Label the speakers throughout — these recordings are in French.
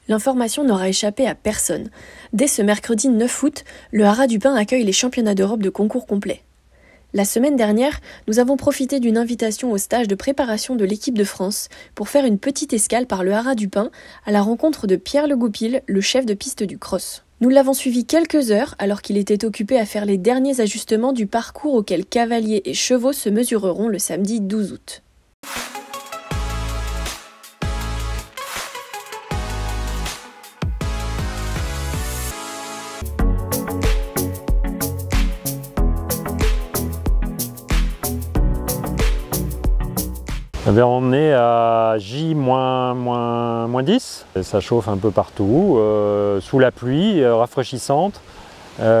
Speaker 1: L'information n'aura échappé à personne. Dès ce mercredi 9 août, le Haras du Pin accueille les championnats d'Europe de concours complet. La semaine dernière, nous avons profité d'une invitation au stage de préparation de l'équipe de France pour faire une petite escale par le Haras du Pin à la rencontre de Pierre Le Goupil, le chef de piste du cross. Nous l'avons suivi quelques heures alors qu'il était occupé à faire les derniers ajustements du parcours auquel cavaliers et chevaux se mesureront le samedi 12 août.
Speaker 2: On est à J-10, ça chauffe un peu partout, sous la pluie, rafraîchissante,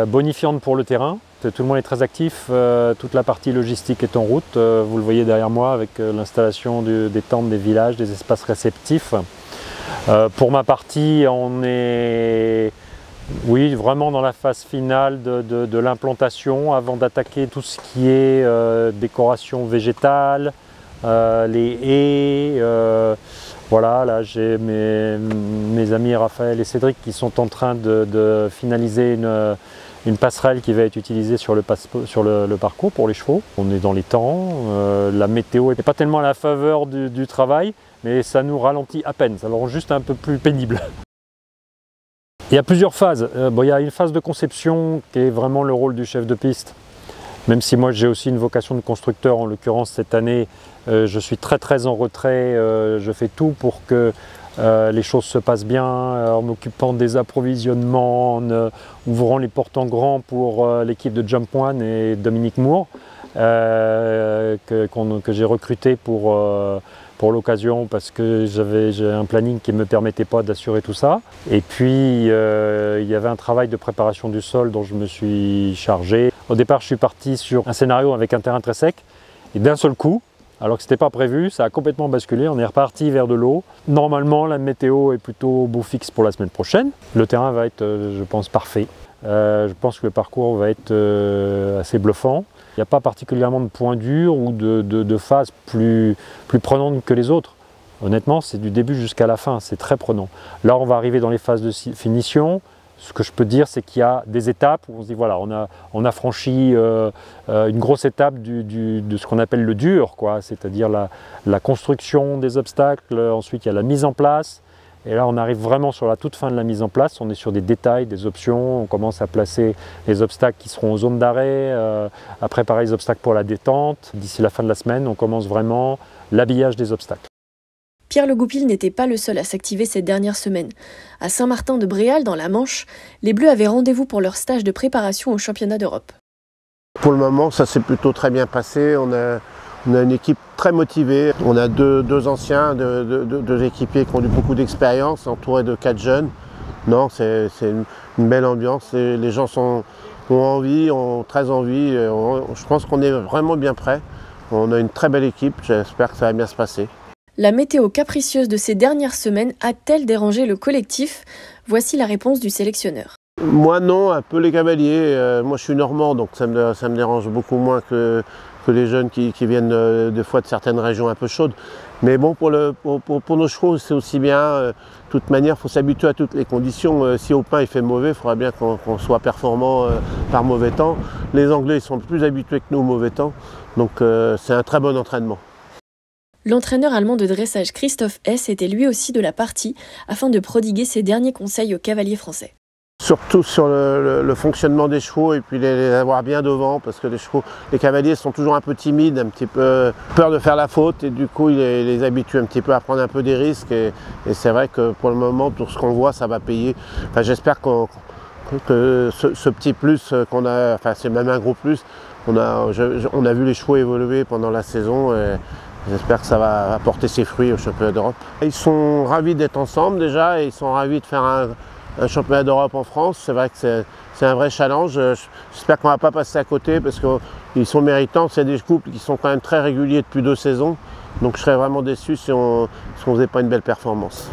Speaker 2: bonifiante pour le terrain. Tout le monde est très actif, toute la partie logistique est en route. Vous le voyez derrière moi avec l'installation des tentes, des villages, des espaces réceptifs. Pour ma partie, on est vraiment dans la phase finale de l'implantation avant d'attaquer tout ce qui est décoration végétale. Les haies, voilà, là j'ai mes amis Raphaël et Cédric qui sont en train de finaliser une passerelle qui va être utilisée sur le parcours pour les chevaux. On est dans les temps, la météo n'est pas tellement à la faveur du travail, mais ça nous ralentit à peine, ça le rend juste un peu plus pénible. Il y a plusieurs phases. Il y a une phase de conception qui est vraiment le rôle du chef de piste. Même si moi j'ai aussi une vocation de constructeur, en l'occurrence cette année, je suis très en retrait, je fais tout pour que les choses se passent bien, en m'occupant des approvisionnements, en ouvrant les portes en grand pour l'équipe de Jump One et Dominique Moore, que j'ai recruté pour l'occasion parce que j'ai un planning qui ne me permettait pas d'assurer tout ça. Et puis il y avait un travail de préparation du sol dont je me suis chargé. Au départ, je suis parti sur un scénario avec un terrain très sec et d'un seul coup, alors que ce n'était pas prévu, ça a complètement basculé, on est reparti vers de l'eau. Normalement, la météo est plutôt au beau fixe pour la semaine prochaine. Le terrain va être, je pense, parfait. Je pense que le parcours va être assez bluffant. Il n'y a pas particulièrement de points durs ou de phases plus prenantes que les autres. Honnêtement, c'est du début jusqu'à la fin, c'est très prenant. Là, on va arriver dans les phases de finition. Ce que je peux dire, c'est qu'il y a des étapes où on se dit, voilà, on a franchi une grosse étape de ce qu'on appelle le dur, c'est-à-dire la construction des obstacles. Ensuite, il y a la mise en place. Et là, on arrive vraiment sur la toute fin de la mise en place. On est sur des détails, des options. On commence à placer les obstacles qui seront aux zones d'arrêt, à préparer les obstacles pour la détente. D'ici la fin de la semaine, on commence vraiment l'habillage des obstacles.
Speaker 1: Pierre Le Goupil n'était pas le seul à s'activer ces dernières semaines. À Saint-Martin-de-Bréal, dans la Manche, les Bleus avaient rendez-vous pour leur stage de préparation au championnat d'Europe.
Speaker 3: Pour le moment, ça s'est plutôt très bien passé. On a une équipe très motivée. On a deux anciens, deux équipiers qui ont eu beaucoup d'expérience, entourés de 4 jeunes. Non, c'est une belle ambiance. Les gens ont envie, ont très envie. Je pense qu'on est vraiment bien prêts. On a une très belle équipe. J'espère que ça va bien se passer.
Speaker 1: La météo capricieuse de ces dernières semaines a-t-elle dérangé le collectif? Voici la réponse du sélectionneur.
Speaker 3: Moi non, un peu les cavaliers. Moi je suis normand, donc ça me dérange beaucoup moins que les jeunes qui viennent des fois de certaines régions un peu chaudes. Mais bon, pour nos chevaux, c'est aussi bien. De toute manière, il faut s'habituer à toutes les conditions. Si au Pin il fait mauvais, il faudra bien qu'on soit performant par mauvais temps. Les Anglais ils sont plus habitués que nous au mauvais temps, donc c'est un très bon entraînement.
Speaker 1: L'entraîneur allemand de dressage Christophe Hess était lui aussi de la partie afin de prodiguer ses derniers conseils aux cavaliers français.
Speaker 3: Surtout sur le fonctionnement des chevaux et puis les avoir bien devant parce que les cavaliers sont toujours un peu timides, un petit peu peur de faire la faute et du coup il les habitue un petit peu à prendre un peu des risques et c'est vrai que pour le moment tout ce qu'on voit ça va payer. Enfin, j'espère que ce petit plus qu'on a, enfin c'est même un gros plus, on a vu les chevaux évoluer pendant la saison. J'espère que ça va apporter ses fruits au championnat d'Europe. Ils sont ravis d'être ensemble déjà et ils sont ravis de faire un championnat d'Europe en France. C'est vrai que c'est un vrai challenge. J'espère qu'on ne va pas passer à côté parce qu'ils sont méritants. C'est des couples qui sont quand même très réguliers depuis 2 saisons. Donc je serais vraiment déçu si on ne faisait pas une belle performance.